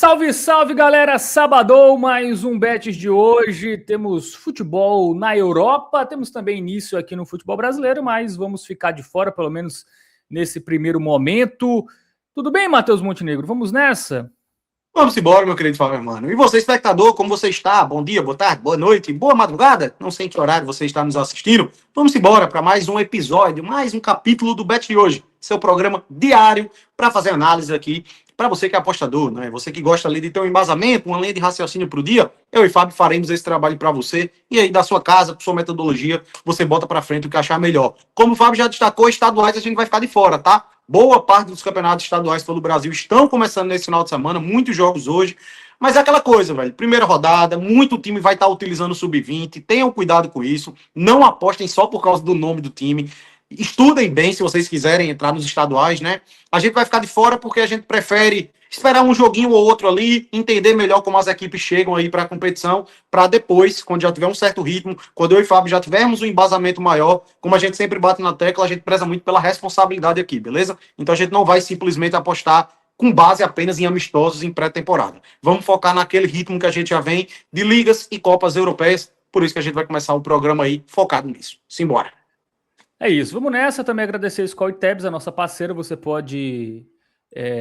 Salve, salve, galera! Sabadão, mais um Betis de hoje. Temos futebol na Europa, temos também início aqui no futebol brasileiro, mas vamos ficar de fora, pelo menos nesse primeiro momento. Tudo bem, Matheus Montenegro? Vamos nessa? Vamos embora, meu querido Fábio Hermano. E você, espectador, como você está? Bom dia, boa tarde, boa noite, boa madrugada? Não sei em que horário você está nos assistindo. Vamos embora para mais um episódio, mais um capítulo do Bet de hoje. Seu programa diário para fazer análise aqui para você que é apostador, né? Você que gosta ali de ter um embasamento, uma linha de raciocínio para o dia. Eu e Fábio faremos esse trabalho para você. E aí, da sua casa, com sua metodologia, você bota para frente o que achar melhor. Como o Fábio já destacou, estaduais a gente vai ficar de fora, tá? Boa parte dos campeonatos estaduais pelo Brasil estão começando nesse final de semana, muitos jogos hoje. Mas é aquela coisa, velho. Primeira rodada, muito time vai estar utilizando o sub-20. Tenham cuidado com isso. Não apostem só por causa do nome do time. Estudem bem se vocês quiserem entrar nos estaduais, né? A gente vai ficar de fora porque a gente prefere esperar um joguinho ou outro ali, entender melhor como as equipes chegam aí para a competição, para depois, quando já tiver um certo ritmo, quando eu e Fábio já tivermos um embasamento maior, como a gente sempre bate na tecla, a gente preza muito pela responsabilidade aqui, beleza? Então a gente não vai simplesmente apostar com base apenas em amistosos em pré-temporada. Vamos focar naquele ritmo que a gente já vem de ligas e copas europeias, por isso que a gente vai começar o programa aí focado nisso. Simbora. É isso, vamos nessa. Também agradecer a ScoreTabs, a nossa parceira. Você pode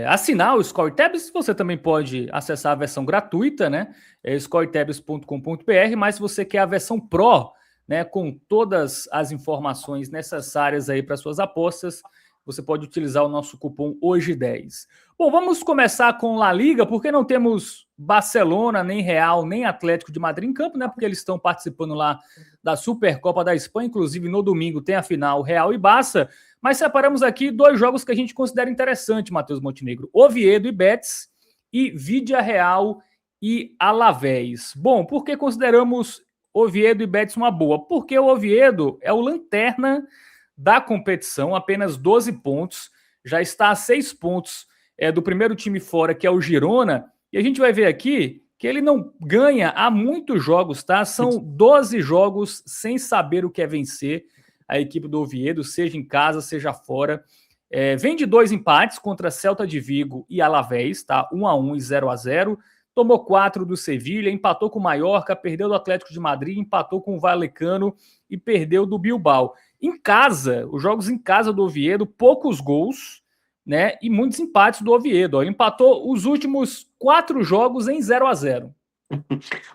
assinar o ScoreTabs, você também pode acessar a versão gratuita, né? scoretabs.com.br, mas se você quer a versão Pro, né, com todas as informações necessárias aí para suas apostas, você pode utilizar o nosso cupom HOJE10. Bom, vamos começar com La Liga, porque não temos Barcelona, nem Real, nem Atlético de Madrid em campo, né? Porque eles estão participando lá da Supercopa da Espanha, inclusive no domingo tem a final Real e Barça, mas separamos aqui dois jogos que a gente considera interessante, Matheus Montenegro: Oviedo e Betis e Vídea Real e Alavés. Bom, por que consideramos Oviedo e Betis uma boa? Porque o Oviedo é o lanterna da competição, apenas 12 pontos, já está a 6 pontos do primeiro time fora, que é o Girona, e a gente vai ver aqui que ele não ganha há muitos jogos, tá? São 12 jogos sem saber o que é vencer a equipe do Oviedo, seja em casa, seja fora. Vem de 2 empates contra Celta de Vigo e Alavés, tá? 1-1 e 0-0. Tomou 4 do Sevilha, empatou com o Mallorca, perdeu do Atlético de Madrid, empatou com o Vallecano e perdeu do Bilbao. Em casa, os jogos em casa do Oviedo, poucos gols, né? E muitos empates do Oviedo. Ele empatou os últimos 4 jogos em 0-0.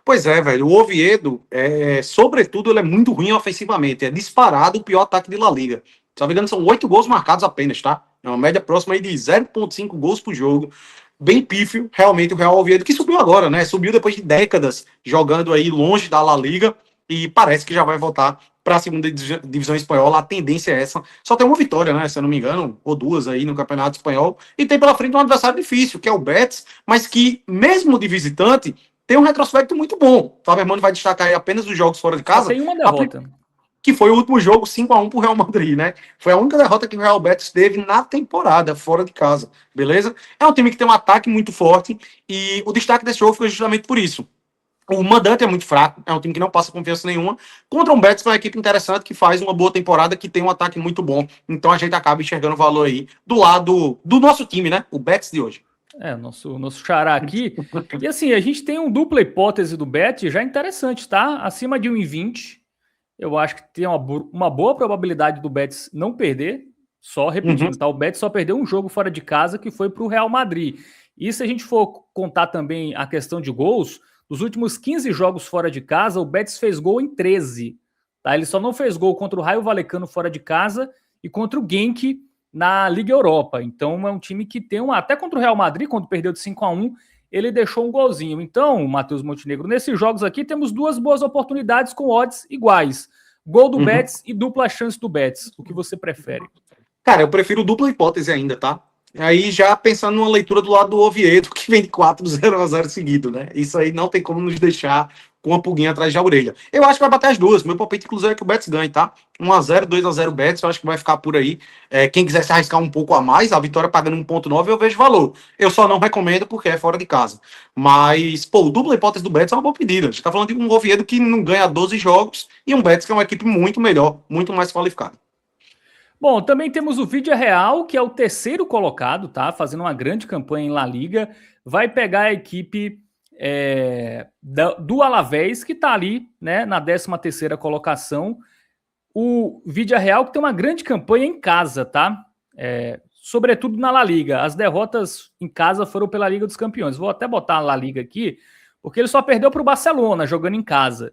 Pois é, velho. O Oviedo, sobretudo, ele é muito ruim ofensivamente. É disparado o pior ataque de La Liga. Se não me engano, são 8 gols marcados apenas, tá? É uma média próxima aí de 0,5 gols por jogo. Bem pífio, realmente, o Real Oviedo, que subiu agora, né? Subiu depois de décadas jogando aí longe da La Liga e parece que já vai voltar para a segunda divisão espanhola. A tendência é essa. Só tem uma vitória, né? Se eu não me engano, ou duas aí no Campeonato Espanhol. E tem pela frente um adversário difícil, que é o Betis, mas que, mesmo de visitante, tem um retrospecto muito bom. O Fábio Hermano vai destacar aí apenas os jogos fora de casa. Só tem uma derrota. Que foi o último jogo 5-1 pro Real Madrid, né? Foi a única derrota que o Real Betis teve na temporada, fora de casa, beleza? É um time que tem um ataque muito forte e o destaque desse jogo foi justamente por isso. O mandante é muito fraco, é um time que não passa confiança nenhuma, contra um Betis, que é uma equipe interessante, que faz uma boa temporada, que tem um ataque muito bom. Então a gente acaba enxergando o valor aí do lado do nosso time, né? O Betis de hoje. Nosso xará aqui. E assim, a gente tem uma dupla hipótese do Betis já interessante, tá? Acima de 1,20. Eu acho que tem uma boa probabilidade do Betis não perder. Só repetindo, tá? O Betis só perdeu um jogo fora de casa, que foi para o Real Madrid. E se a gente for contar também a questão de gols, nos últimos 15 jogos fora de casa, o Betis fez gol em 13. Tá? Ele só não fez gol contra o Raio Vallecano fora de casa e contra o Genk na Liga Europa. Então é um time que tem até contra o Real Madrid, quando perdeu de 5-1, ele deixou um golzinho. Então, Matheus Montenegro, nesses jogos aqui temos duas boas oportunidades com odds iguais. Gol do Betis e dupla chance do Betis. O que você prefere? Cara, eu prefiro dupla hipótese ainda, tá? Aí já pensando numa leitura do lado do Oviedo, que vem de 4-0 seguido, né? Isso aí não tem como nos deixar com uma pulguinha atrás da orelha. Eu acho que vai bater as duas. Meu palpite, inclusive, é que o Betis ganhe, tá? 1-0, 2-0 Betis, eu acho que vai ficar por aí. Quem quiser se arriscar um pouco a mais, a vitória pagando 1,9, eu vejo valor. Eu só não recomendo porque é fora de casa. Mas, pô, dupla hipótese do Betis é uma boa pedida. A gente tá falando de um Oviedo que não ganha 12 jogos e um Betis que é uma equipe muito melhor, muito mais qualificada. Bom, também temos o Villarreal, que é o terceiro colocado, tá? Fazendo uma grande campanha em La Liga. Vai pegar a equipe do Alavés, que está ali, né, na 13ª colocação. O Villarreal, que tem uma grande campanha em casa, tá? Sobretudo na La Liga. As derrotas em casa foram pela Liga dos Campeões. Vou até botar a La Liga aqui, porque ele só perdeu para o Barcelona, jogando em casa.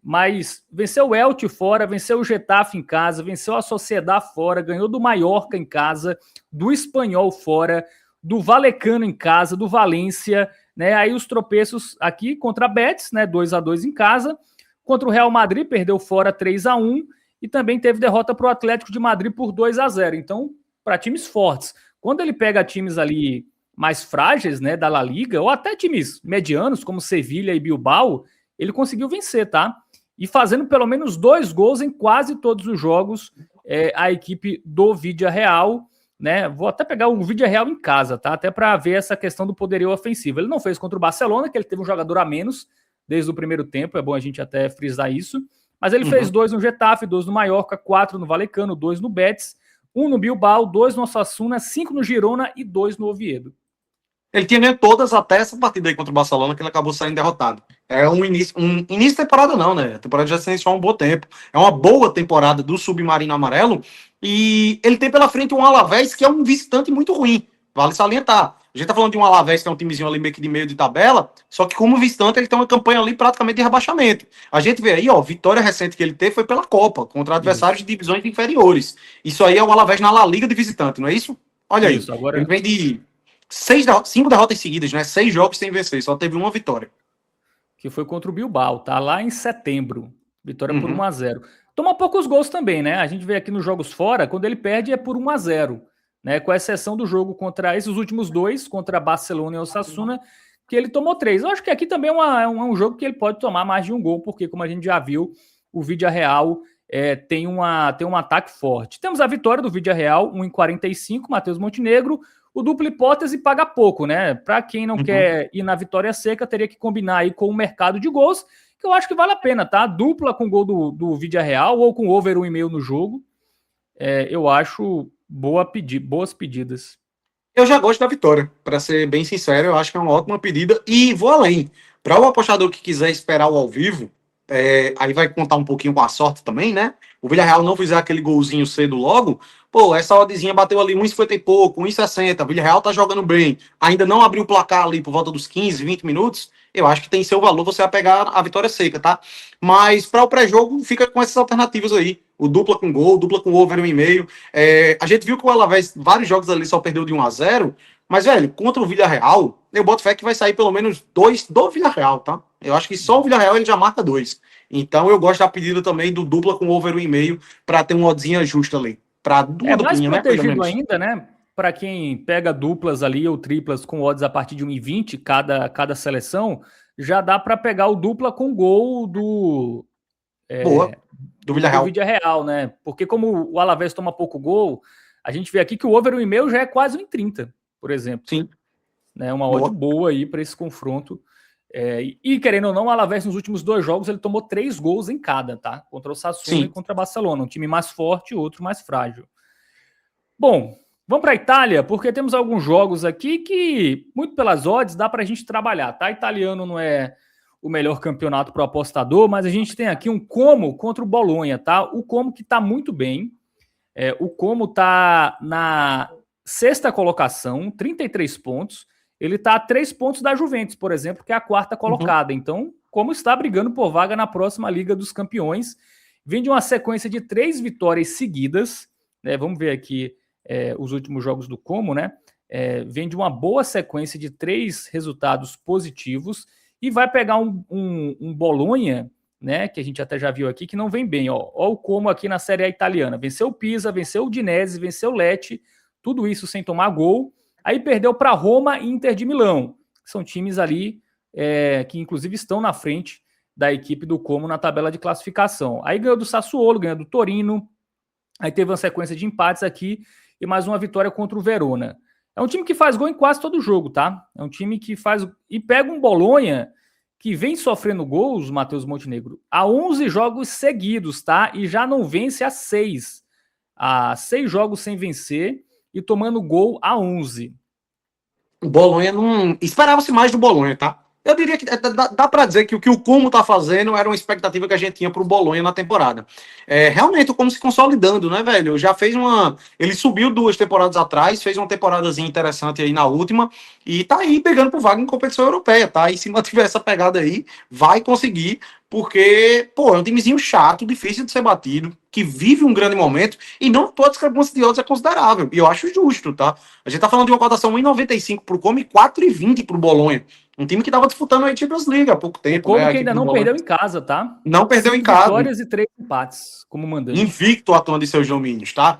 Mas venceu o Elche fora, venceu o Getafe em casa, venceu a Sociedad fora, ganhou do Mallorca em casa, do Espanhol fora, do Vallecano em casa, do Valência, né? Aí os tropeços aqui contra a Betis, né? 2-2 em casa, contra o Real Madrid, perdeu fora 3-1, e também teve derrota para o Atlético de Madrid por 2-0. Então, para times fortes. Quando ele pega times ali mais frágeis, né, da La Liga, ou até times medianos, como Sevilha e Bilbao, ele conseguiu vencer, tá? E fazendo pelo menos 2 gols em quase todos os jogos, a equipe do Villarreal, né? Vou até pegar o Villarreal em casa, tá? Até para ver essa questão do poderio ofensivo. Ele não fez contra o Barcelona, que ele teve um jogador a menos desde o primeiro tempo, é bom a gente até frisar isso. Mas ele fez 2 no Getafe, 2 no Mallorca, 4 no Vallecano, 2 no Betis, 1 no Bilbao, 2 no Osasuna, 5 no Girona e 2 no Oviedo. Ele tinha ganho todas até essa partida aí contra o Barcelona, que ele acabou saindo derrotado. É um início de temporada não, né? A temporada já se iniciou há um bom tempo. É uma boa temporada do Submarino Amarelo. E ele tem pela frente um Alavés que é um visitante muito ruim. Vale salientar. A gente tá falando de um Alavés que é um timezinho ali meio que de meio de tabela, só que como visitante ele tem uma campanha ali praticamente de rebaixamento. A gente vê aí, ó, vitória recente que ele teve foi pela Copa, contra adversários de divisões inferiores. Isso aí é o Alavés na La Liga de visitante, não é isso? Olha isso, aí. agora... Ele vem de 5 derrotas seguidas, né? 6 jogos sem vencer, só teve uma vitória. Que foi contra o Bilbao, tá? Lá em setembro. Vitória por 1-0. Toma poucos gols também, né? A gente vê aqui nos jogos fora, quando ele perde é por 1-0, né? Com exceção do jogo contra esses últimos 2, contra Barcelona e Osasuna, que ele tomou 3. Eu acho que aqui também é um jogo que ele pode tomar mais de um gol, porque como a gente já viu, o Villarreal tem um ataque forte. Temos a vitória do Villarreal, 1,45, Matheus Montenegro. O dupla hipótese paga pouco, né? Para quem não quer ir na vitória seca, teria que combinar aí com o mercado de gols, que eu acho que vale a pena, tá? Dupla com gol do Villarreal ou com over 1,5 no jogo. Eu acho boas pedidas. Eu já gosto da vitória, para ser bem sincero, eu acho que é uma ótima pedida. E vou além. Para o apostador que quiser esperar o ao vivo, aí vai contar um pouquinho com a sorte também, né? O Villarreal não fizer aquele golzinho cedo logo, pô, essa oddzinha bateu ali 1,50 e pouco, 1,60, o Villarreal tá jogando bem, ainda não abriu o placar ali por volta dos 15, 20 minutos, eu acho que tem seu valor você vai pegar a vitória seca, tá? Mas para o pré-jogo, fica com essas alternativas aí, o dupla com gol, dupla com over 1,5. A gente viu que o Alavés, vários jogos ali só perdeu de 1-0, mas, velho, contra o Villarreal, eu boto fé que vai sair pelo menos 2 do Villarreal, tá? Eu acho que só o Villarreal ele já marca 2. Então eu gosto da pedida também do dupla com over 1,5 para ter uma oddzinha justa ali. Para uma duplinha, mais protegido ainda, né? Para quem pega duplas ali ou triplas com odds a partir de 1,20 cada seleção, já dá para pegar o dupla com gol do Villarreal, né? Porque como o Alavés toma pouco gol, a gente vê aqui que o over 1,5 já é quase 1,30, por exemplo. Sim. Né? Uma odd boa aí para esse confronto. E querendo ou não, o Alavés nos últimos 2 jogos ele tomou 3 gols em cada, tá? Contra o Sassuolo e contra o Barcelona. Um time mais forte e outro mais frágil. Bom, vamos para a Itália, porque temos alguns jogos aqui que, muito pelas odds, dá para a gente trabalhar, tá? Italiano não é o melhor campeonato para o apostador, mas a gente tem aqui um Como contra o Bolonha, tá? O Como que tá muito bem. O Como tá na 6ª colocação, 33 pontos. Ele está a 3 pontos da Juventus, por exemplo, que é a 4ª colocada. Então, como está brigando por vaga na próxima Liga dos Campeões, vem de uma sequência de 3 vitórias seguidas, né? Vamos ver aqui os últimos jogos do Como, né? Vem de uma boa sequência de 3 resultados positivos e vai pegar um Bolonha, né? Que a gente até já viu aqui, que não vem bem. Ó o Como aqui na Série A italiana. Venceu o Pisa, venceu o Udinese, venceu o Lecce, tudo isso sem tomar gol. Aí perdeu para Roma e Inter de Milão. São times ali que inclusive estão na frente da equipe do Como na tabela de classificação. Aí ganhou do Sassuolo, ganhou do Torino. Aí teve uma sequência de empates aqui e mais uma vitória contra o Verona. É um time que faz gol em quase todo jogo, tá? É um time que faz... E pega um Bolonha que vem sofrendo gols, Matheus Montenegro, há 11 jogos seguidos, tá? E já não vence há 6. a 6 jogos sem vencer e tomando gol a 11. O Bolonha não. Esperava-se mais do Bolonha, tá? Eu diria que dá para dizer que o Como tá fazendo era uma expectativa que a gente tinha pro Bolonha na temporada. Realmente o Como se consolidando, né, velho? Já fez uma. Ele subiu 2 temporadas atrás, fez uma temporadazinha interessante aí na última, e tá aí pegando pro vaga em competição europeia, tá? E se mantiver essa pegada aí, vai conseguir, porque, pô, é um timezinho chato, difícil de ser batido, que vive um grande momento, e não toda a discrepância de odds é considerável. E eu acho justo, tá? A gente tá falando de uma cotação 1,95 pro Como e 4,20 pro Bolonha. Um time que estava disputando a Champions League há pouco tempo. Como né? que ainda não perdeu em casa, tá? Não perdeu 5 em casa. vitórias e 3 empates como mandante. Invicto atuando em seus domínios, tá?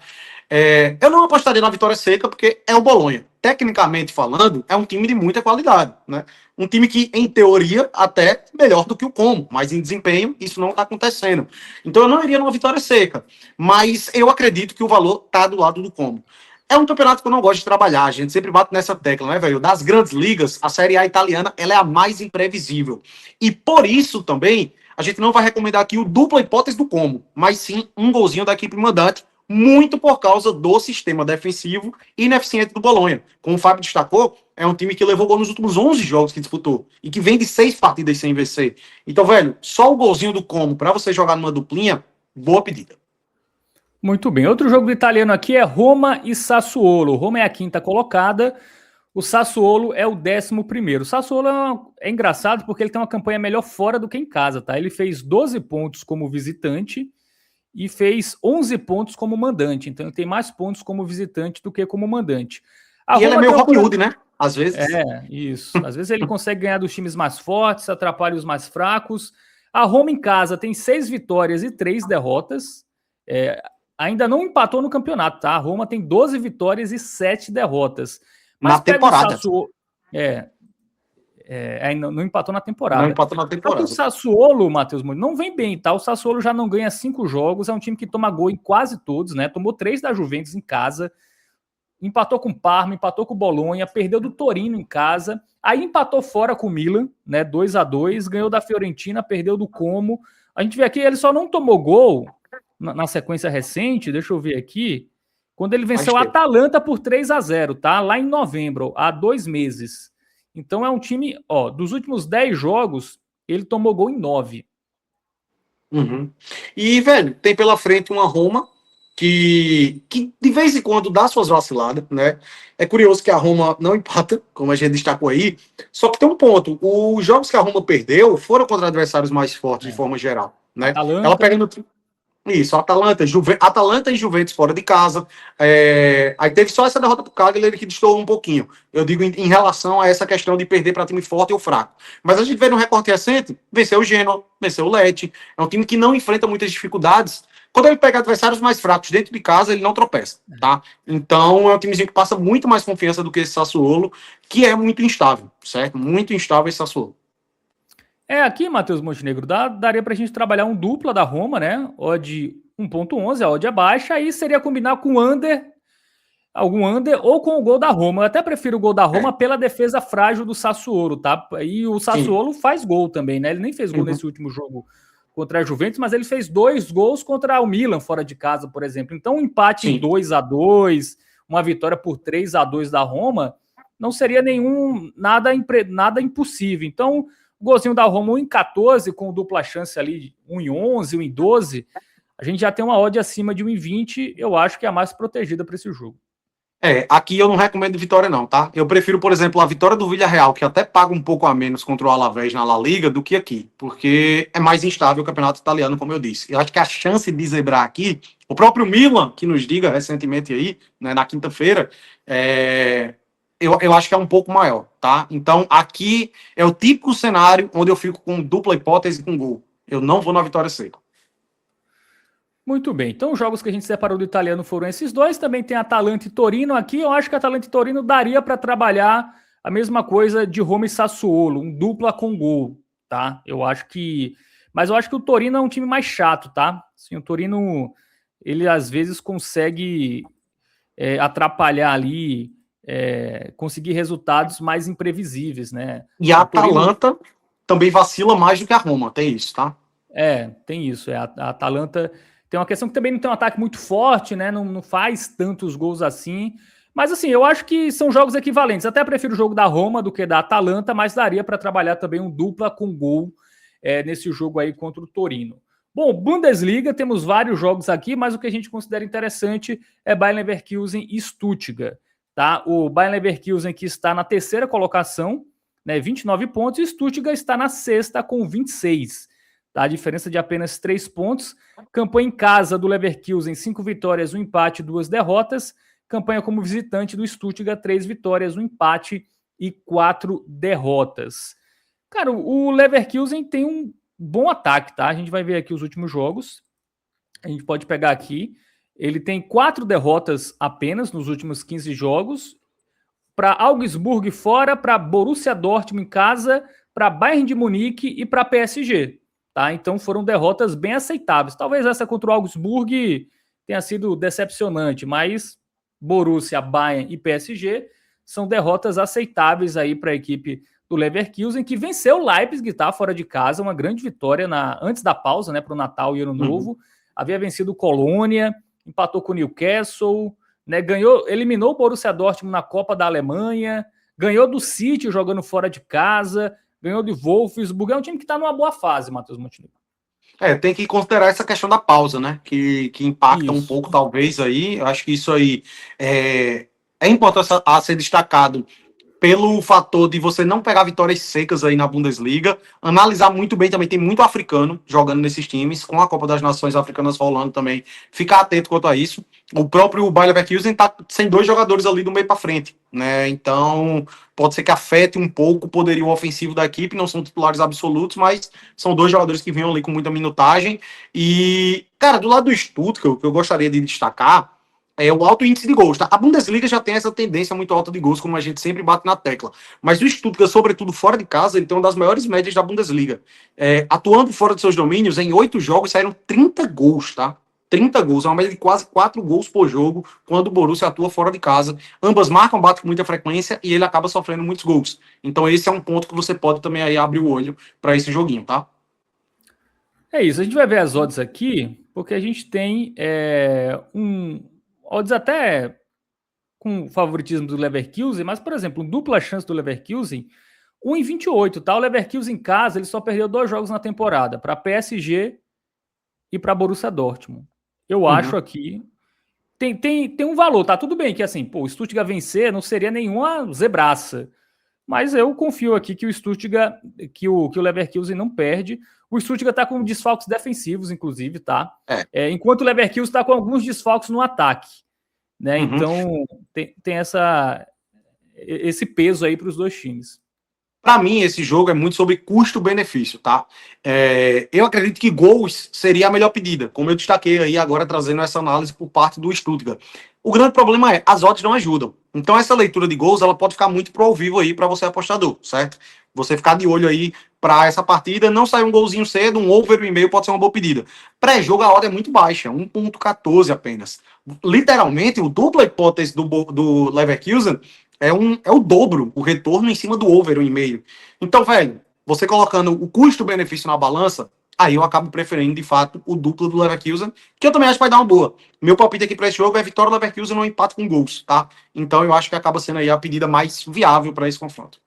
Eu não apostaria na vitória seca, porque é o Bolonha. Tecnicamente falando, é um time de muita qualidade, né? Um time que, em teoria, até melhor do que o Como, mas em desempenho, isso não está acontecendo. Então eu não iria numa vitória seca, mas eu acredito que o valor está do lado do Como. É um campeonato que eu não gosto de trabalhar, a gente sempre bate nessa tecla, né, velho? Das grandes ligas, a Série A italiana, ela é a mais imprevisível. E por isso também, a gente não vai recomendar aqui o dupla hipótese do Como, mas sim um golzinho da equipe mandante, muito por causa do sistema defensivo ineficiente do Bolonha. Como o Fábio destacou, é um time que levou gol nos últimos 11 jogos que disputou e que vem de 6 partidas sem vencer. Então, velho, só o golzinho do Como para você jogar numa duplinha, boa pedida. Muito bem. Outro jogo do italiano aqui é Roma e Sassuolo. Roma é a 5ª colocada, o Sassuolo é o 11º. O Sassuolo é engraçado porque ele tem uma campanha melhor fora do que em casa, tá? Ele fez 12 pontos como visitante e fez 11 pontos como mandante. Então ele tem mais pontos como visitante do que como mandante. E ele é meio Robin Hood, né? Às vezes. Isso. Às vezes ele consegue ganhar dos times mais fortes, atrapalha os mais fracos. A Roma em casa tem 6 vitórias e 3 derrotas. Ainda não empatou no campeonato, tá? A Roma tem 12 vitórias e 7 derrotas. Mas na temporada. Não empatou na temporada. Não empatou na temporada. O Sassuolo, Matheus, não vem bem, tá? O Sassuolo já não ganha 5 jogos, é um time que toma gol em quase todos, né? Tomou 3 da Juventus em casa, empatou com o Parma, empatou com o Bolonha, perdeu do Torino em casa, aí empatou fora com o Milan, né? 2-2, ganhou da Fiorentina, perdeu do Como. A gente vê aqui, ele só não tomou gol na sequência recente, deixa eu ver aqui, quando ele venceu a Atalanta por 3-0, tá? Lá em novembro, há 2 meses. Então é um time, dos últimos 10 jogos, ele tomou gol em 9. Uhum. E, velho, tem pela frente uma Roma que de vez em quando dá suas vaciladas, né? É curioso que a Roma não empata, como a gente destacou aí, só que tem um ponto, os jogos que a Roma perdeu foram contra adversários mais fortes de forma geral, né? Atalanta. Ela pega no... Isso, Atalanta e Juventus fora de casa. Aí teve só essa derrota pro Cagliari que destoou um pouquinho. Eu digo em relação a essa questão de perder para time forte ou fraco. Mas a gente vê no recorte recente, venceu o Genoa, venceu o Lecce. É um time que não enfrenta muitas dificuldades. Quando ele pega adversários mais fracos dentro de casa, ele não tropeça, tá? Então é um timezinho que passa muito mais confiança do que esse Sassuolo, que é muito instável, certo? Muito instável esse Sassuolo. Aqui, Matheus Montenegro, daria pra gente trabalhar um dupla da Roma, né? Odd 1.11, a odd é baixa, aí seria combinar com algum under ou com o gol da Roma. Eu até prefiro o gol da Roma pela defesa frágil do Sassuolo, tá? E o Sassuolo faz gol também, né? Ele nem fez gol nesse último jogo contra a Juventus, mas ele fez 2 gols contra o Milan fora de casa, por exemplo. Então, um empate em 2-2, uma vitória por 3-2 da Roma, não seria nada impossível. Então, o golzinho da Roma 1,14 com dupla chance ali 1,11, 1,12, a gente já tem uma odd acima de 1,20, eu acho que é a mais protegida para esse jogo. Aqui eu não recomendo vitória não, tá? Eu prefiro, por exemplo, a vitória do Villarreal, que até paga um pouco a menos contra o Alavés na La Liga, do que aqui, porque é mais instável o campeonato italiano, como eu disse. Eu acho que a chance de zebrar aqui, o próprio Milan, que nos diga recentemente aí, né, na quinta-feira, eu acho que é um pouco maior, tá? Então, aqui é o típico cenário onde eu fico com dupla hipótese com gol. Eu não vou na vitória seca. Muito bem, então os jogos que a gente separou do italiano foram esses 2, também tem Atalanta e Torino aqui, eu acho que Atalanta e Torino daria para trabalhar a mesma coisa de Roma e Sassuolo, um dupla com gol, tá? Mas eu acho que o Torino é um time mais chato, tá? Assim, o Torino, ele às vezes consegue atrapalhar ali, conseguir resultados mais imprevisíveis, né? E a Atalanta também vacila mais do que a Roma, tem isso, tá? Tem isso, a Atalanta Tem uma questão que também não tem um ataque muito forte, né? Não faz tantos gols assim. Mas assim, eu acho que são jogos equivalentes. Até prefiro o jogo da Roma do que da Atalanta, mas daria para trabalhar também um dupla com gol nesse jogo aí contra o Torino. Bom, Bundesliga, temos vários jogos aqui, mas o que a gente considera interessante é Bayer Leverkusen e Stuttgart. Tá? O Bayer Leverkusen que está na terceira colocação, né, 29 pontos, e Stuttgart está na sexta com 26. Tá? A diferença de apenas 3 pontos. Campanha em casa do Leverkusen, 5 vitórias, 1 empate, 2 derrotas. Campanha como visitante do Stuttgart, 3 vitórias, 1 empate e 4 derrotas. Cara, o Leverkusen tem um bom ataque, tá? A gente vai ver aqui os últimos jogos. A gente pode pegar aqui. Ele tem 4 derrotas apenas nos últimos 15 jogos. Para Augsburg fora, para Borussia Dortmund em casa, para Bayern de Munique e para PSG. Tá? Então foram derrotas bem aceitáveis. Talvez essa contra o Augsburg tenha sido decepcionante, mas Borussia, Bayern e PSG são derrotas aceitáveis aí para a equipe do Leverkusen, que venceu o Leipzig, tá? Fora de casa, uma grande vitória antes da pausa, né? Para o Natal e Ano Novo. Havia vencido o Colônia, empatou com o Newcastle, né? Eliminou o Borussia Dortmund na Copa da Alemanha, ganhou do City jogando fora de casa, ganhou de Wolfsburg. É um time que está numa boa fase, Matheus Montenegro. Tem que considerar essa questão da pausa, né? Que impacta um pouco, talvez, aí. Eu acho que isso aí é importante a ser destacado pelo fator de você não pegar vitórias secas aí na Bundesliga, analisar muito bem também, tem muito africano jogando nesses times, com a Copa das Nações Africanas rolando também, ficar atento quanto a isso. O próprio Bayer Leverkusen tá sem 2 jogadores ali do meio para frente, né? Então, pode ser que afete um pouco o poderio ofensivo da equipe, não são titulares absolutos, mas são 2 jogadores que vinham ali com muita minutagem. E, cara, do lado do Stuttgart, o que eu gostaria de destacar é o alto índice de gols, tá? A Bundesliga já tem essa tendência muito alta de gols, como a gente sempre bate na tecla. Mas o Stuttgart, sobretudo fora de casa, ele tem uma das maiores médias da Bundesliga. Atuando fora de seus domínios, em 8 jogos saíram 30 gols, tá? 30 gols, é uma média de quase 4 gols por jogo quando o Borussia atua fora de casa. Ambas marcam, batem com muita frequência e ele acaba sofrendo muitos gols. Então esse é um ponto que você pode também aí abrir o olho para esse joguinho, tá? É isso, a gente vai ver as odds aqui, porque a gente tem odds até com favoritismo do Leverkusen, mas, por exemplo, dupla chance do Leverkusen, 1,28, tá? O Leverkusen em casa, ele só perdeu 2 jogos na temporada, para PSG e para Borussia Dortmund. Eu acho aqui tem um valor, tá? Tudo bem que assim, o Stuttgart vencer não seria nenhuma zebraça, mas eu confio aqui que o Stuttgart, que o Leverkusen não perde. O Stuttgart tá com desfalques defensivos, inclusive, tá? Enquanto o Leverkusen está com alguns desfalques no ataque, né? Então tem esse peso aí para os 2 times. Para mim, esse jogo é muito sobre custo-benefício, tá? Eu acredito que gols seria a melhor pedida, como eu destaquei aí agora, trazendo essa análise por parte do Stuttgart. O grande problema é, as odds não ajudam. Então, essa leitura de gols, ela pode ficar muito pro ao vivo aí para você apostador, certo? Você ficar de olho aí para essa partida, não sair um golzinho cedo, um over 1,5 pode ser uma boa pedida. Pré-jogo, a odd é muito baixa, 1,14 apenas. Literalmente, o dupla hipótese do Leverkusen é o dobro, o retorno em cima do over 1,5. Então, velho, você colocando o custo-benefício na balança, aí eu acabo preferindo, de fato, o duplo do Leverkusen, que eu também acho que vai dar uma boa. Meu palpite aqui para esse jogo é vitória do Leverkusen no empate com gols, tá? Então eu acho que acaba sendo aí a pedida mais viável para esse confronto.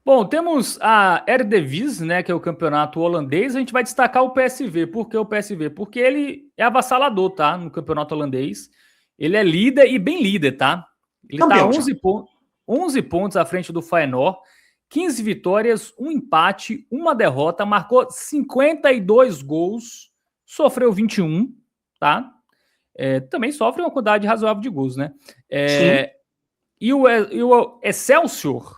Bom, temos a Eredivisie, né, que é o campeonato holandês. A gente vai destacar o PSV. Por que o PSV? Porque ele é avassalador, tá? No campeonato holandês. Ele é líder e bem líder, tá? Ele está 11 pontos à frente do Feyenoord, 15 vitórias, 1 empate, 1 derrota, marcou 52 gols, sofreu 21, tá? Também sofre uma quantidade razoável de gols, né? E o Excelsior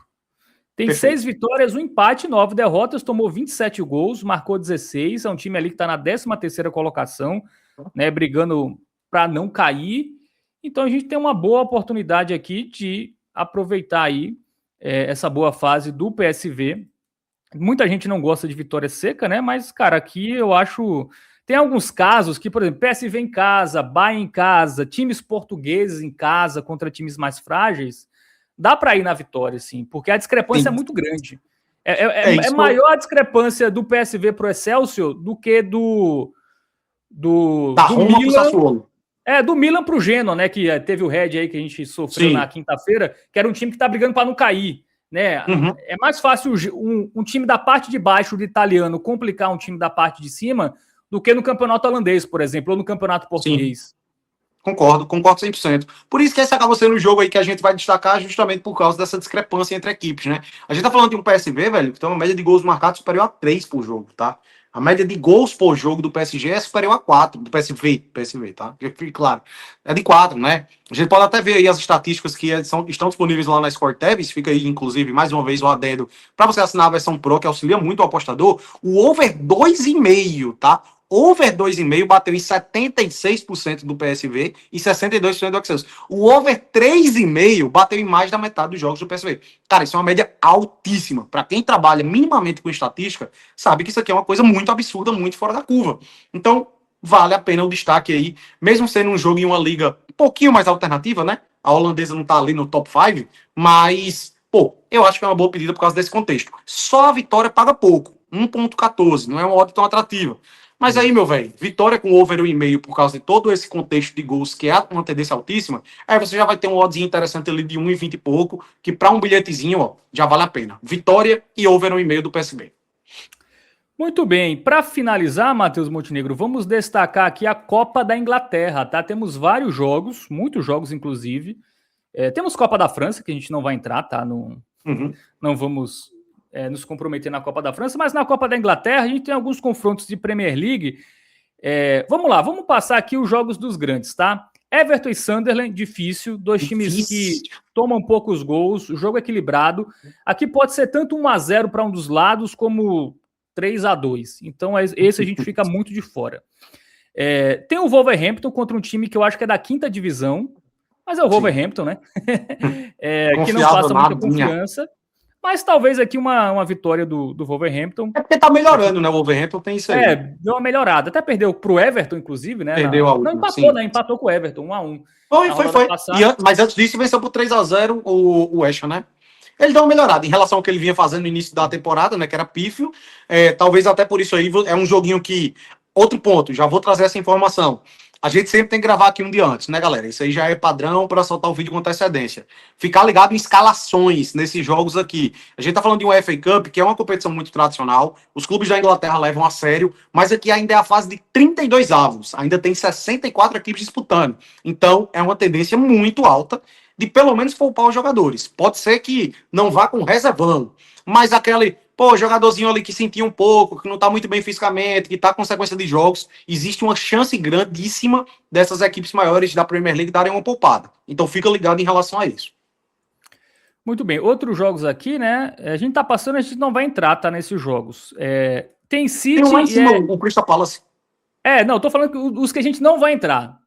tem 6 vitórias, 1 empate, 9 derrotas, tomou 27 gols, marcou 16, é um time ali que está na 13ª colocação, né? Brigando para não cair. Então a gente tem uma boa oportunidade aqui de aproveitar aí essa boa fase do PSV. Muita gente não gosta de vitória seca, né? Mas, cara, aqui eu acho... Tem alguns casos que, por exemplo, PSV em casa, Bayern em casa, times portugueses em casa contra times mais frágeis, dá para ir na vitória, sim, porque a discrepância é muito grande. É maior a discrepância do PSV pro Excelsior do que do Da Roma pro Sassuolo. Do Milan pro Genoa, né? Que teve o Red aí que a gente sofreu na quinta-feira, que era um time que tá brigando para não cair, né? É mais fácil um time da parte de baixo do italiano complicar um time da parte de cima do que no campeonato holandês, por exemplo, ou no campeonato português. Sim. Concordo 100%. Por isso que esse acaba sendo o jogo aí que a gente vai destacar justamente por causa dessa discrepância entre equipes, né? A gente tá falando de um PSV, velho, que tem uma média de gols marcados superior a 3 por jogo, tá? A média de gols por jogo do PSG é superior a 4, do PSV, tá? Claro, é de 4, né? A gente pode até ver aí as estatísticas que estão disponíveis lá na Score Tabs, fica aí, inclusive, mais uma vez o adendo para você assinar a versão Pro, que auxilia muito o apostador, o over 2,5, tá? Over 2,5 bateu em 76% do PSV e 62% do Excelsior. O over 3,5 bateu em mais da metade dos jogos do PSV. Cara, isso é uma média altíssima. Para quem trabalha minimamente com estatística, sabe que isso aqui é uma coisa muito absurda, muito fora da curva. Então, vale a pena o destaque aí, mesmo sendo um jogo em uma liga um pouquinho mais alternativa, né? A holandesa não tá ali no top 5, mas, eu acho que é uma boa pedida por causa desse contexto. Só a vitória paga pouco, 1,14, não é uma odd tão atrativa. Mas aí, meu velho, vitória com over 1,5 por causa de todo esse contexto de gols, que é uma tendência altíssima, aí você já vai ter um oddzinho interessante ali de 1,20 e pouco, que para um bilhetezinho, já vale a pena. Vitória e over 1,5 do PSB. Muito bem. Para finalizar, Matheus Montenegro, vamos destacar aqui a Copa da Inglaterra, tá? Temos vários jogos, muitos jogos, inclusive. Temos Copa da França, que a gente não vai entrar, tá? Não vamos... nos comprometer na Copa da França, mas na Copa da Inglaterra a gente tem alguns confrontos de Premier League. Vamos lá, vamos passar aqui os jogos dos grandes, tá? Everton e Sunderland, difícil, dois times que tomam poucos gols, o jogo equilibrado. Aqui pode ser tanto 1-0 para um dos lados, como 3-2. Então esse a gente fica muito de fora. Tem o Wolverhampton contra um time que eu acho que é da 5ª divisão, mas é o Wolverhampton, né? Que não passa muita confiança. Mas talvez aqui uma vitória do Wolverhampton. É porque tá melhorando, né? O Wolverhampton tem isso aí. Deu uma melhorada. Até perdeu pro Everton, inclusive, né? Perdeu a última, não empatou, né? Empatou com o Everton, 1-1. Foi. Mas antes disso, venceu por 3-0 o West Ham, né? Ele deu uma melhorada em relação ao que ele vinha fazendo no início da temporada, né? Que era pífio. Talvez até por isso aí, é um joguinho que... Outro ponto, já vou trazer essa informação. A gente sempre tem que gravar aqui um dia antes, né, galera? Isso aí já é padrão para soltar o vídeo com antecedência. Ficar ligado em escalações nesses jogos aqui. A gente tá falando de um FA Cup, que é uma competição muito tradicional. Os clubes da Inglaterra levam a sério, mas aqui ainda é a fase de 32 avos. Ainda tem 64 equipes disputando. Então, é uma tendência muito alta de pelo menos poupar os jogadores. Pode ser que não vá com reservão, mas aquele... jogadorzinho ali que sentia um pouco, que não tá muito bem fisicamente, que tá com sequência de jogos, existe uma chance grandíssima dessas equipes maiores da Premier League darem uma poupada. Então fica ligado em relação a isso. Muito bem. Outros jogos aqui, né? A gente tá passando, a gente não vai entrar, tá, nesses jogos. Tem City... Tem lá em cima, o Crystal Palace. Não, tô falando os que a gente não vai entrar.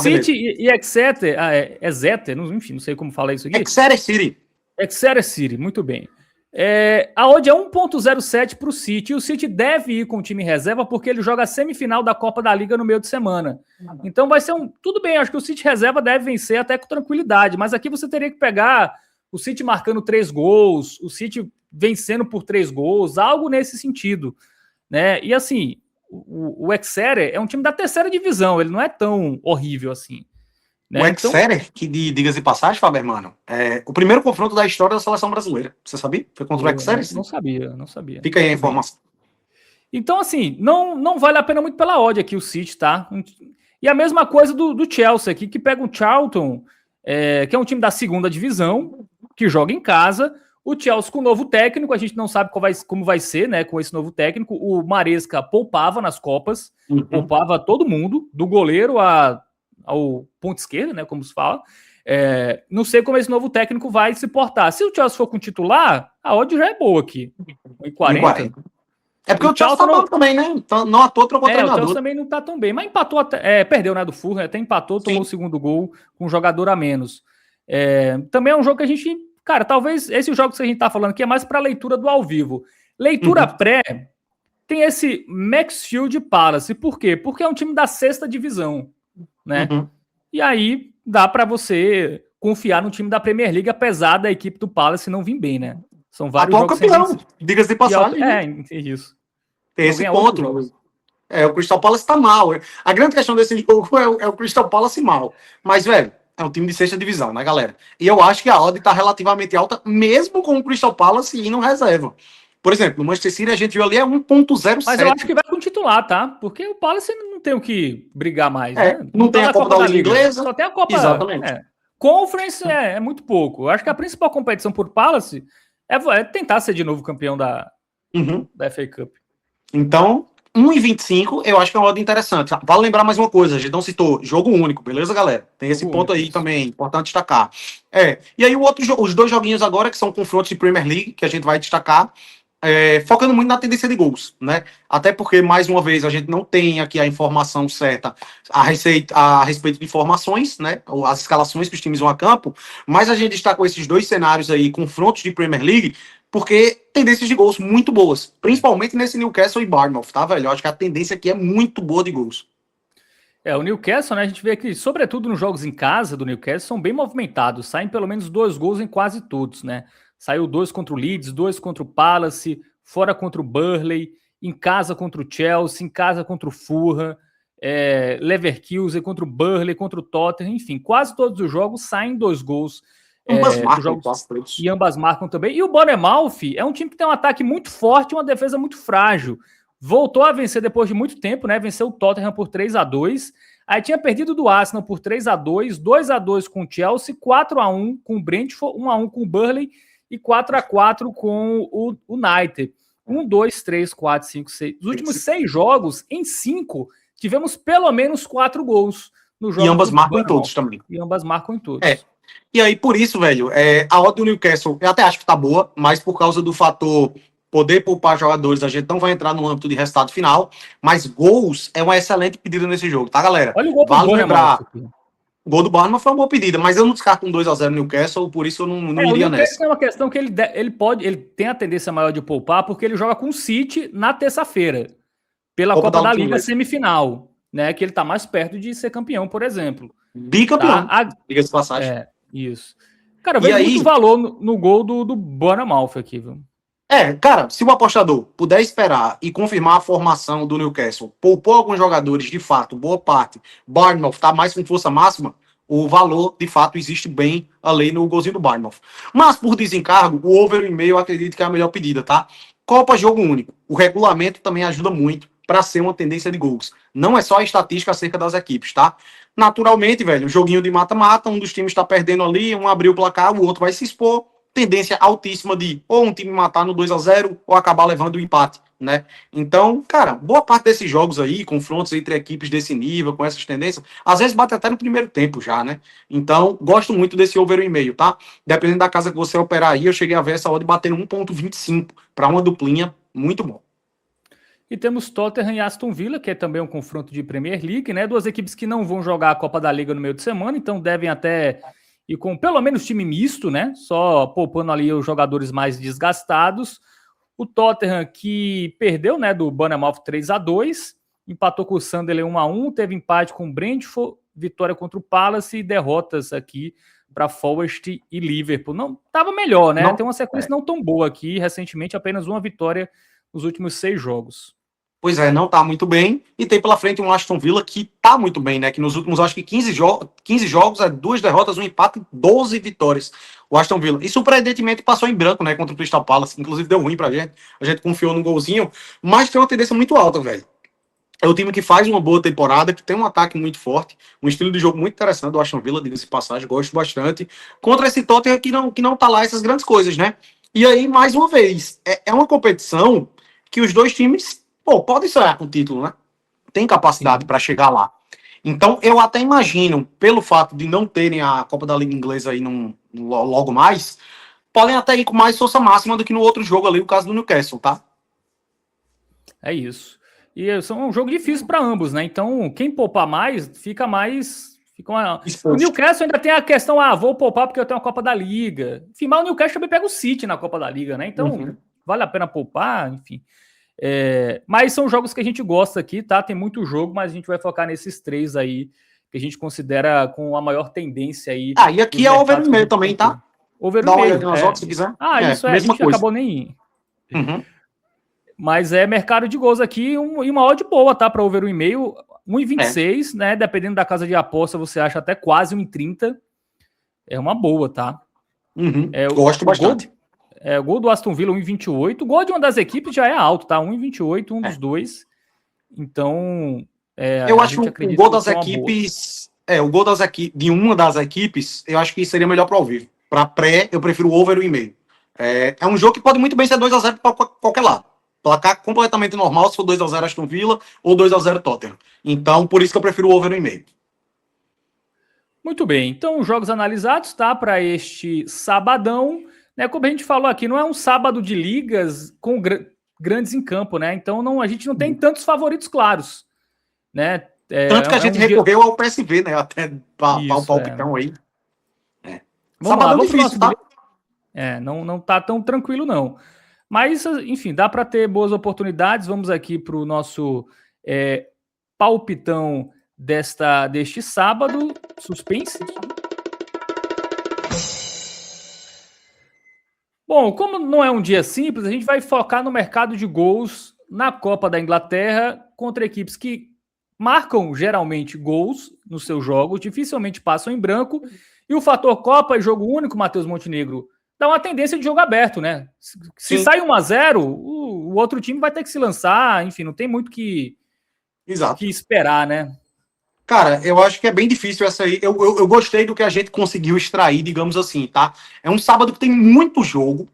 City e Exeter... Exeter, enfim, não sei como falar isso aqui. Exeter City, muito bem. A odd é 1,07 para o City. O City deve ir com o time reserva porque ele joga a semifinal da Copa da Liga no meio de semana. Então vai ser tudo bem, acho que o City reserva deve vencer até com tranquilidade, mas aqui você teria que pegar o City marcando 3 gols, o City vencendo por 3 gols, algo nesse sentido, né? E assim, o Exeter é um time da 3ª divisão, ele não é tão horrível assim. Né? O Exeter, que diga-se de passagem, Faber, mano, o primeiro confronto da história da seleção brasileira. Você sabia? Foi contra o Exeter? Não sabia. Fica aí a informação. Então, assim, não vale a pena muito pela odd aqui o City, tá? E a mesma coisa do Chelsea aqui, que pega um Charlton, que é um time da 2ª divisão, que joga em casa. O Chelsea com o novo técnico, a gente não sabe como vai ser, né, com esse novo técnico. O Maresca poupava nas Copas, poupava todo mundo, do goleiro ao ponto esquerdo, né, como se fala. Não sei como esse novo técnico vai se portar. Se o Chelsea for com titular, a odd já é boa aqui. 1,40. É porque o Chelsea tá mal também, né? Então, não à toa trocou o treinador. O Chelsea também não tá tão bem, mas empatou até, perdeu, né, do Fulham, até empatou, tomou o segundo gol com um jogador a menos. Também é um jogo que a gente... Cara, talvez esses jogos que a gente tá falando aqui é mais para leitura do ao vivo. Leitura pré, tem esse Maxfield Palace. Por quê? Porque é um time da 6ª divisão, né? E aí dá para você confiar no time da Premier League, apesar da equipe do Palace não vir bem, né? São vários jogos campeão, diga-se de passagem. Isso. Tem esse ponto. O Crystal Palace tá mal. A grande questão desse jogo é o Crystal Palace mal. Mas, velho, é um time de sexta divisão, né, galera? E eu acho que a odd tá relativamente alta, mesmo com o Crystal Palace indo reserva. Por exemplo, no Manchester City a gente viu ali é Mas eu acho 1,07. que vai com titular, tá? Porque o Palace não tem o que brigar mais, né? Não tem tá a na Copa da Liga Inglesa. Só tem a Copa. Exatamente. Conference é muito pouco. Eu acho que a principal competição por Palace é tentar ser de novo campeão da FA Cup. Então, 1,25 eu acho que é uma odd interessante. Vale lembrar mais uma coisa, a gente não citou, jogo único, beleza, galera? Tem esse ponto aí também, importante destacar. E aí os dois joguinhos agora, que são confrontos de Premier League, que a gente vai destacar, focando muito na tendência de gols, né? Até porque, mais uma vez, a gente não tem aqui a informação certa a respeito de informações, né? As escalações que os times vão a campo, mas a gente destacou esses dois cenários aí, confrontos de Premier League, porque tendências de gols muito boas, principalmente nesse Newcastle e Bournemouth, tá, velho? Eu acho que a tendência aqui é muito boa de gols. O Newcastle, né, a gente vê que, sobretudo nos jogos em casa do Newcastle, são bem movimentados, saem pelo menos 2 gols em quase todos, né? Saiu 2 contra o Leeds, 2 contra o Palace, fora contra o Burnley, em casa contra o Chelsea, em casa contra o Fulham, Leverkusen contra o Burnley, contra o Tottenham, enfim, quase todos os jogos saem 2 gols. Ambas marcam, e ambas marcam também. E o Bournemouth é um time que tem um ataque muito forte e uma defesa muito frágil. Voltou a vencer depois de muito tempo, né? Venceu o Tottenham por 3-2. Aí tinha perdido do Arsenal por 3-2, 2-2 com o Chelsea, 4-1 com o Brentford, 1-1 com o Burnley e 4-4 com o United. 1, 2, 3, 4, 5, 6. Os últimos 6 jogos, em 5, tivemos pelo menos 4 gols no jogo. E ambas marcam em todos também. E ambas marcam em todos. E aí, por isso, velho, a odd do Newcastle, eu até acho que tá boa, mas por causa do fator poder poupar jogadores, a gente não vai entrar no âmbito de resultado final, mas gols é uma excelente pedida nesse jogo, tá, galera? Olha o gol vale lembrar. O gol do Bournemouth foi uma boa pedida, mas eu não descarto um 2-0 no Newcastle, por isso eu não iria nessa. É uma questão que ele tem a tendência maior de poupar, porque ele joga com o City na terça-feira, pela Copa da Liga semifinal, né? Que ele tá mais perto de ser campeão, por exemplo. Bicampeão, diga-se de passagem. Isso. Cara, eu vejo muito valor no gol do Bournemouth aqui, viu? Cara, se o apostador puder esperar e confirmar a formação do Newcastle, poupou alguns jogadores, de fato, boa parte, Bournemouth tá mais com força máxima, o valor, de fato, existe bem ali no golzinho do Bournemouth. Mas, por desencargo, o over e meio eu acredito que é a melhor pedida, tá? Copa jogo único. O regulamento também ajuda muito para ser uma tendência de gols. Não é só a estatística acerca das equipes, tá? Naturalmente, velho, o joguinho de mata-mata, um dos times está perdendo ali, um abriu o placar, o outro vai se expor, tendência altíssima de ou um time matar no 2-0 ou acabar levando o empate, né? Então, cara, boa parte desses jogos aí, confrontos entre equipes desse nível, com essas tendências, às vezes bate até no primeiro tempo já, né? Então, gosto muito desse over e meio, tá? Dependendo da casa que você operar aí, eu cheguei a ver essa odd batendo 1,25 para uma duplinha, muito bom. E temos Tottenham e Aston Villa, que é também um confronto de Premier League, né? 2 equipes que não vão jogar a Copa da Liga no meio de semana, então devem até ir com pelo menos time misto, né? Só poupando ali os jogadores mais desgastados. O Tottenham que perdeu, né, do Bournemouth 3-2, empatou com o Sunderland 1-1, teve empate com o Brentford, vitória contra o Palace e derrotas aqui para Forest e Liverpool. Não estava melhor, né? Tem uma sequência não tão boa aqui, recentemente apenas uma vitória nos últimos 6 jogos. Pois é, não tá muito bem. E tem pela frente um Aston Villa que tá muito bem, né? Que nos últimos, acho que 15 jogos, 2 derrotas, 1 empate, 12 vitórias. O Aston Villa. E surpreendentemente passou em branco, né? Contra o Crystal Palace. Inclusive deu ruim pra gente. A gente confiou no golzinho. Mas tem uma tendência muito alta, velho. É o time que faz uma boa temporada, que tem um ataque muito forte, um estilo de jogo muito interessante do Aston Villa, diga-se de passagem, gosto bastante. Contra esse Tottenham que não tá lá essas grandes coisas, né? E aí, mais uma vez, é uma competição que os dois times podem sonhar com o título, né? Tem capacidade para chegar lá. Então, eu até imagino, pelo fato de não terem a Copa da Liga Inglesa aí logo mais, podem até ir com mais força máxima do que no outro jogo ali, o caso do Newcastle, tá? É isso. E é um jogo difícil para ambos, né? Então, quem poupar mais, fica mais... O Newcastle ainda tem a questão, vou poupar porque eu tenho a Copa da Liga. Enfim, mas o Newcastle também pega o City na Copa da Liga, né? Então, vale a pena poupar, enfim... mas são jogos que a gente gosta aqui, tá? Tem muito jogo, mas a gente vai focar nesses 3 aí que a gente considera com a maior tendência aí. E aqui é over e meio também, tá? Over e meio. Dá uma olhada nas odds se quiser. Isso mesma a gente coisa. acabou nem... Mas é mercado de gols aqui e uma odd boa, tá? Para over 1,5, 1,26, né? Dependendo da casa de aposta, você acha até quase 1,30. É uma boa, tá? Uhum, gosto bastante. O gol do Aston Villa, 1,28. O gol de uma das equipes já é alto, tá? 1,28, um dos dois. Então, eu acho que o gol das equipes... o gol de uma das equipes, eu acho que seria melhor para ao vivo. Para pré, eu prefiro o over 1,5. É um jogo que pode muito bem ser 2-0 para qualquer lado. Placar completamente normal se for 2-0 Aston Villa ou 2-0 Tottenham. Então, por isso que eu prefiro o over 1,5. Muito bem. Então, os jogos analisados, tá? Para este sabadão, né? Como a gente falou aqui, não é um sábado de ligas com grandes em campo, né? Então, a gente não tem tantos favoritos claros, né? Tanto que a gente recorreu ao PSV, né? Até para o palpitão aí. Vamos lá, vamos difícil, tá? Não tá tão tranquilo, não. Mas, enfim, dá para ter boas oportunidades. Vamos aqui para o nosso palpitão deste sábado. Suspense. Bom, como não é um dia simples, a gente vai focar no mercado de gols na Copa da Inglaterra contra equipes que marcam geralmente gols nos seus jogos, dificilmente passam em branco. E o fator Copa e jogo único, Matheus Montenegro, dá uma tendência de jogo aberto, né? Se sai 1-0, o outro time vai ter que se lançar, enfim, não tem muito que esperar, né? Cara, eu acho que é bem difícil essa aí. Eu gostei do que a gente conseguiu extrair, digamos assim, tá? É um sábado que tem muito jogo,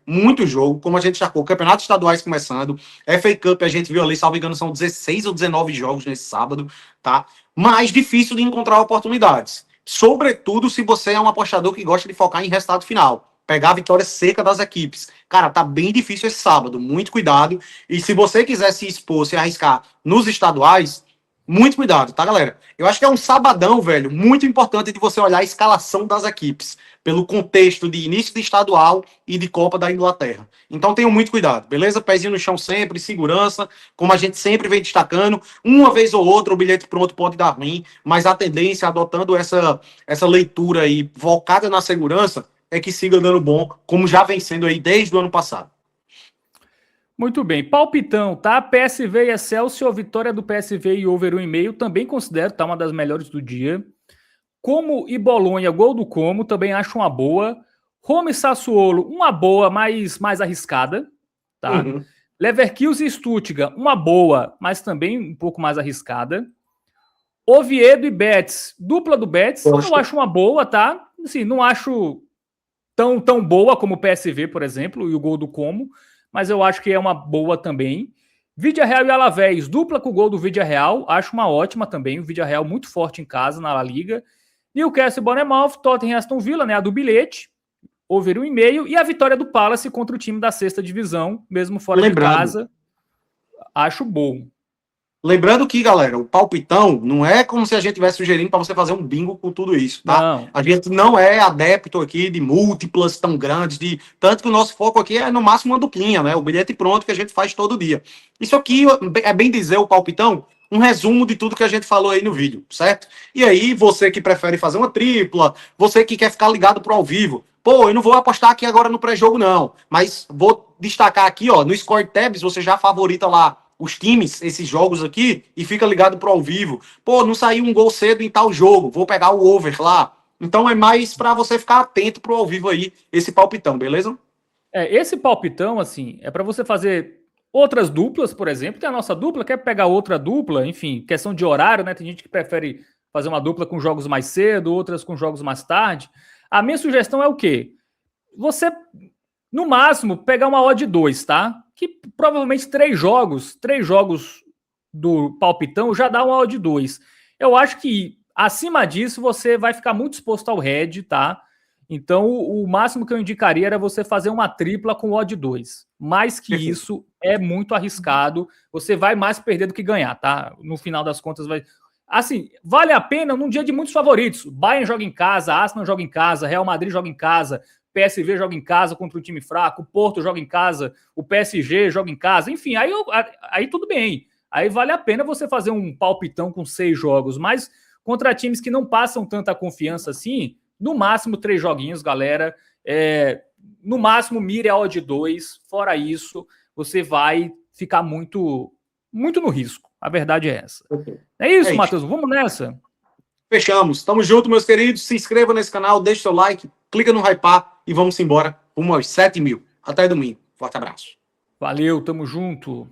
como a gente destacou, campeonatos estaduais começando, FA Cup a gente viu ali, salvo engano, são 16 ou 19 jogos nesse sábado, tá? Mas difícil de encontrar oportunidades. Sobretudo se você é um apostador que gosta de focar em resultado final. Pegar a vitória seca das equipes. Cara, tá bem difícil esse sábado, muito cuidado. E se você quiser se expor, se arriscar nos estaduais, muito cuidado, tá, galera? Eu acho que é um sabadão, velho, muito importante de você olhar a escalação das equipes, pelo contexto de início de estadual e de Copa da Inglaterra. Então tenham muito cuidado, beleza? Pezinho no chão sempre, segurança, como a gente sempre vem destacando. Uma vez ou outra o bilhete pronto pode dar ruim, mas a tendência, adotando essa leitura aí, focada na segurança, é que siga dando bom, como já vem sendo aí desde o ano passado. Muito bem, palpitão, tá? PSV e Excelsior, vitória do PSV e over 1,5, também considero, tá? Uma das melhores do dia. Como e Bolonha, gol do Como, também acho uma boa. Roma e Sassuolo, uma boa, mais arriscada, tá? Uhum. Leverkusen e Stuttgart, uma boa, mas também um pouco mais arriscada. Oviedo e Betis, dupla do Betis, eu acho uma boa, tá? Assim, não acho tão boa como o PSV, por exemplo, e o gol do Como, mas eu acho que é uma boa também. Villarreal e Alavés, dupla com o gol do Villarreal, acho uma ótima também. O Villarreal muito forte em casa, na La Liga. Newcastle e Bournemouth, Tottenham e Aston Villa, né, a do bilhete, over 1,5, e a vitória do Palace contra o time da sexta divisão, mesmo fora de casa, acho bom. Lembrando que, galera, o palpitão não é como se a gente estivesse sugerindo para você fazer um bingo com tudo isso, tá? Não. A gente não é adepto aqui de múltiplas tão grandes, tanto que o nosso foco aqui é no máximo uma duplinha, né? O bilhete pronto que a gente faz todo dia. Isso aqui é bem dizer o palpitão, um resumo de tudo que a gente falou aí no vídeo, certo? E aí, você que prefere fazer uma tripla, você que quer ficar ligado pro ao vivo, pô, eu não vou apostar aqui agora no pré-jogo não, mas vou destacar aqui, ó, no Score Tabs, você já favorita lá os times, esses jogos aqui, e fica ligado pro ao vivo. Pô, não saiu um gol cedo em tal jogo, vou pegar o over lá. Então é mais para você ficar atento pro ao vivo aí, esse palpitão, beleza? Esse palpitão, assim, é para você fazer outras duplas, por exemplo. Tem a nossa dupla, quer pegar outra dupla, enfim, questão de horário, né? Tem gente que prefere fazer uma dupla com jogos mais cedo, outras com jogos mais tarde. A minha sugestão é o quê? Você, no máximo, pegar uma odd 2, tá? Que provavelmente 3 jogos do palpitão já dá uma odd 2. Eu acho que acima disso você vai ficar muito exposto ao head, tá? Então o máximo que eu indicaria era você fazer uma tripla com odd 2. Mais que isso é muito arriscado. Você vai mais perder do que ganhar, tá? No final das contas vai... Assim, vale a pena num dia de muitos favoritos. Bayern joga em casa, Arsenal joga em casa, Real Madrid joga em casa, PSV joga em casa contra um time fraco, o Porto joga em casa, o PSG joga em casa, enfim, aí tudo bem. Aí vale a pena você fazer um palpitão com 6 jogos, mas contra times que não passam tanta confiança assim, no máximo 3 joguinhos, galera. No máximo mire a odd 2, fora isso, você vai ficar muito no risco. A verdade é essa. É isso, Matheus. Vamos nessa. Fechamos. Tamo junto, meus queridos. Se inscreva nesse canal, deixe seu like, clica no hypar e vamos embora rumo aos 7 mil. Até domingo. Forte abraço. Valeu, tamo junto.